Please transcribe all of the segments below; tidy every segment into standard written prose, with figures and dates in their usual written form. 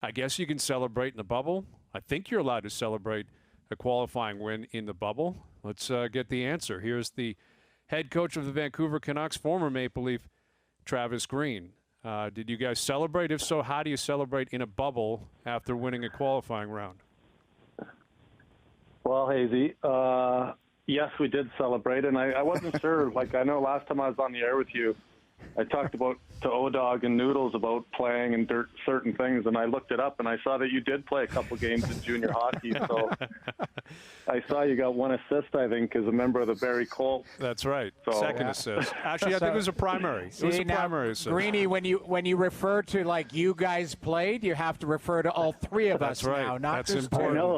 I guess you can celebrate in the bubble. I think you're allowed to celebrate a qualifying win in the bubble. Let's get the answer. Here's the head coach of the Vancouver Canucks, former Maple Leaf, Travis Green. Did you guys celebrate? If so, how do you celebrate in a bubble after winning a qualifying round? Well, Hazy, yes, we did celebrate, and I wasn't sure. Like, I know last time I was on the air with you, I talked to O-Dog and Noodles about playing and certain things, and I looked it up, and I saw that you did play a couple games in junior hockey. So I saw you got one assist, I think, as a member of the Barrie Colts. That's right. So, second assist. Actually, I think it was a primary. It was a primary assist. Greeny, when you refer to, like, you guys played, you have to refer to all three of us now, not That's just important. I know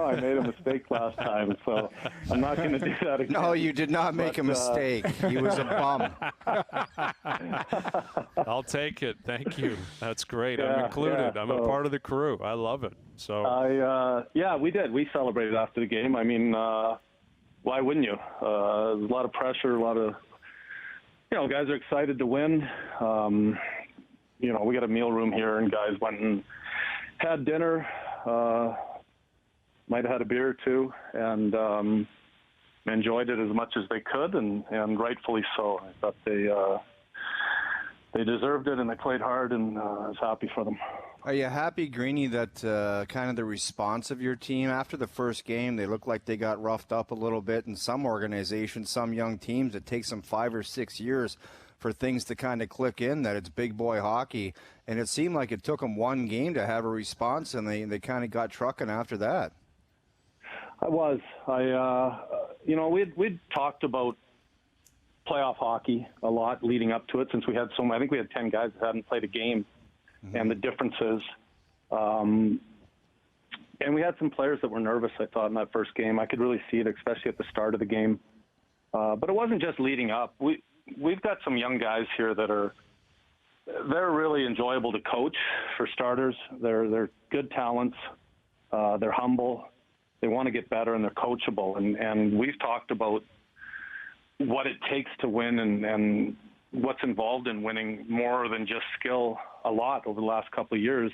I made a mistake last time, so I'm not going to do that again. No, you did not make a mistake. He was a bum. I'll take it. Thank you. That's great. I'm included. I'm a part of the crew. I love it. So we did. We celebrated after the game. I mean, why wouldn't you? There's a lot of pressure, a lot of, guys are excited to win. We got a meal room here, and guys went and had dinner, might have had a beer or two, and enjoyed it as much as they could, and rightfully so. I thought they deserved it, and they played hard, and I was happy for them. Are you happy, Greeny, that kind of the response of your team after the first game, they looked like they got roughed up a little bit in some organizations, some young teams, it takes them 5 or 6 years for things to kind of click in, that it's big boy hockey, and it seemed like it took them one game to have a response, and they kind of got trucking after that. We'd talked about playoff hockey a lot leading up to it, since I think we had 10 guys that hadn't played a game, and the differences. And we had some players that were nervous, I thought, in that first game. I could really see it, especially at the start of the game. But it wasn't just leading up. We've got some young guys here that they're really enjoyable to coach, for starters. They're good talents. They're humble. They want to get better, and they're coachable. And we've talked about what it takes to win and what's involved in winning, more than just skill, a lot over the last couple of years,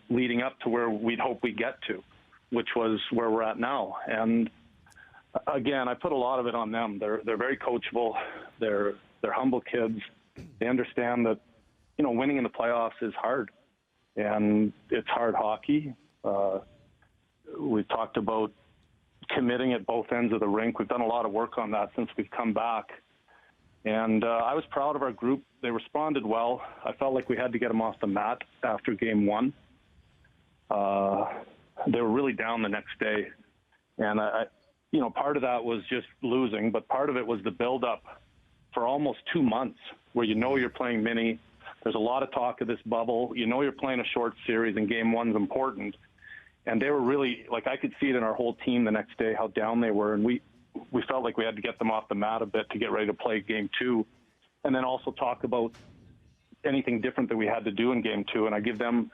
leading up to where we'd hope we get to, which was where we're at now. And again, I put a lot of it on them. They're very coachable. They're humble kids. They understand that, winning in the playoffs is hard, and it's hard hockey. We've talked about committing at both ends of the rink. We've done a lot of work on that since we've come back. And I was proud of our group. They responded well. I felt like we had to get them off the mat after game one. They were really down the next day. And, part of that was just losing, but part of it was the build-up for almost 2 months where you're playing mini. There's a lot of talk of this bubble. You're playing a short series, and game one's important. And they were really, I could see it in our whole team the next day, how down they were. And we felt like we had to get them off the mat a bit to get ready to play game two. And then also talk about anything different that we had to do in game two. And I give them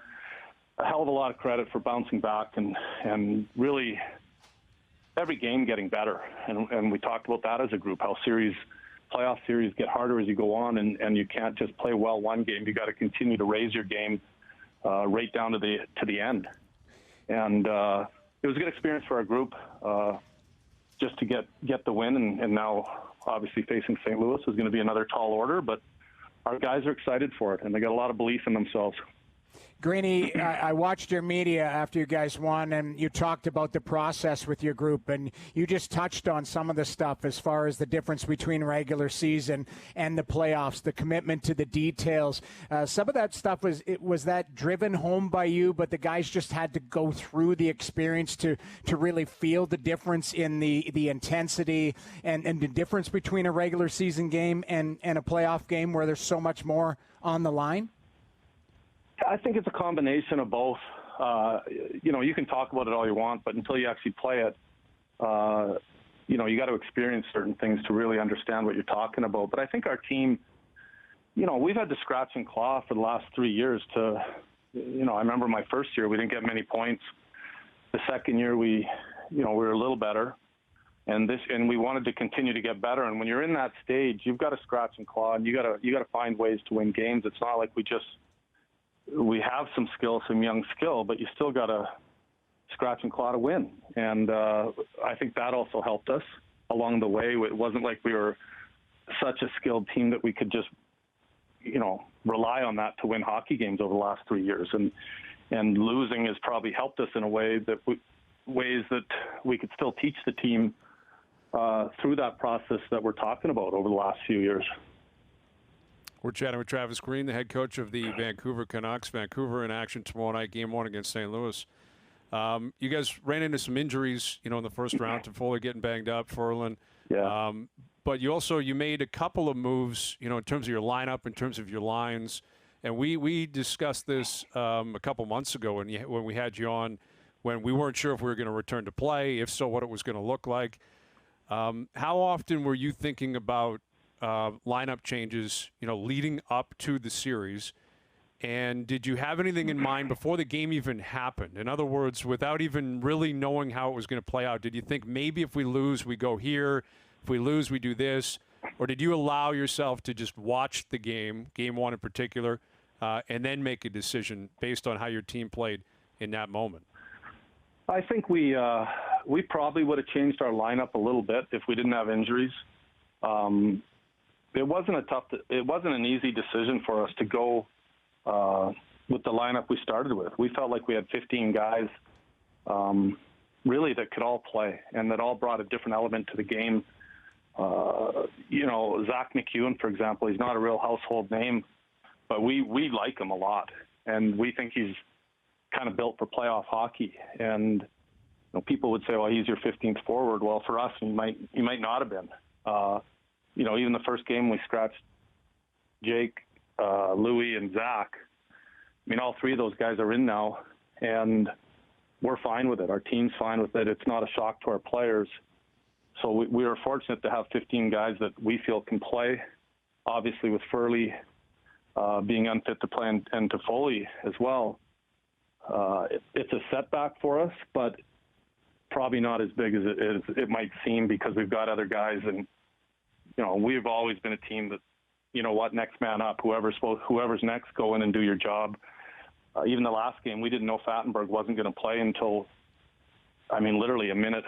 a hell of a lot of credit for bouncing back and really every game getting better. And we talked about that as a group, how playoff series get harder as you go on. And you can't just play well one game. You got to continue to raise your game right down to the end. And it was a good experience for our group, just to get the win. And now, obviously, facing St. Louis is going to be another tall order. But our guys are excited for it, and they got a lot of belief in themselves. Greeny, I watched your media after you guys won, and you talked about the process with your group, and you just touched on some of the stuff as far as the difference between regular season and the playoffs, the commitment to the details. Some of that stuff, was that driven home by you, but the guys just had to go through the experience to really feel the difference in the intensity and the difference between a regular season game and a playoff game where there's so much more on the line? I think it's a combination of both. You can talk about it all you want, but until you actually play it, you got to experience certain things to really understand what you're talking about. But I think our team, we've had to scratch and claw for the last 3 years I remember my first year, we didn't get many points. The second year, we were a little better. And we wanted to continue to get better. And when you're in that stage, you've got to scratch and claw, and you got to find ways to win games. It's not like we just we have some skill, some young skill, but you still got to scratch and claw to win. And I think that also helped us along the way. It wasn't like we were such a skilled team that we could just, rely on that to win hockey games over the last 3 years. And losing has probably helped us in a way that ways that we could still teach the team through that process that we're talking about over the last few years. We're chatting with Travis Green, the head coach of the Vancouver Canucks. Vancouver in action tomorrow night, Game 1 against St. Louis. You guys ran into some injuries, in the first round. Toffoli getting banged up, Ferland. Yeah. But you made a couple of moves, in terms of your lineup, in terms of your lines. And we discussed this a couple months ago when we had you on, when we weren't sure if we were going to return to play, if so, what it was going to look like. How often were you thinking about lineup changes, leading up to the series? And did you have anything in mind before the game even happened? In other words, without even really knowing how it was going to play out, did you think maybe if we lose, we go here? If we lose, we do this? Or did you allow yourself to just watch the game 1 in particular, and then make a decision based on how your team played in that moment? I think we probably would have changed our lineup a little bit if we didn't have injuries. It wasn't an easy decision for us to go with the lineup we started with. We felt like we had 15 guys really that could all play and that all brought a different element to the game. Zach McEwen, for example, he's not a real household name, but we like him a lot, and we think he's kind of built for playoff hockey. And people would say, well, he's your 15th forward. Well, for us, he might not have been. Even the first game we scratched Jake, Louis, and Zach. All three of those guys are in now, and we're fine with it. Our team's fine with it. It's not a shock to our players. So we are fortunate to have 15 guys that we feel can play. Obviously, with Furley being unfit to play and Toffoli as well, it's a setback for us, but probably not as big as it might seem because we've got other guys. And, we've always been a team that, next man up, whoever's next, go in and do your job. Even the last game, we didn't know Fattenberg wasn't going to play until, literally a minute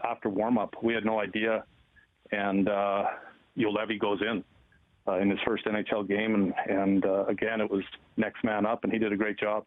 after warm-up. We had no idea. And Levy goes in his first NHL game. And again, it was next man up, and he did a great job.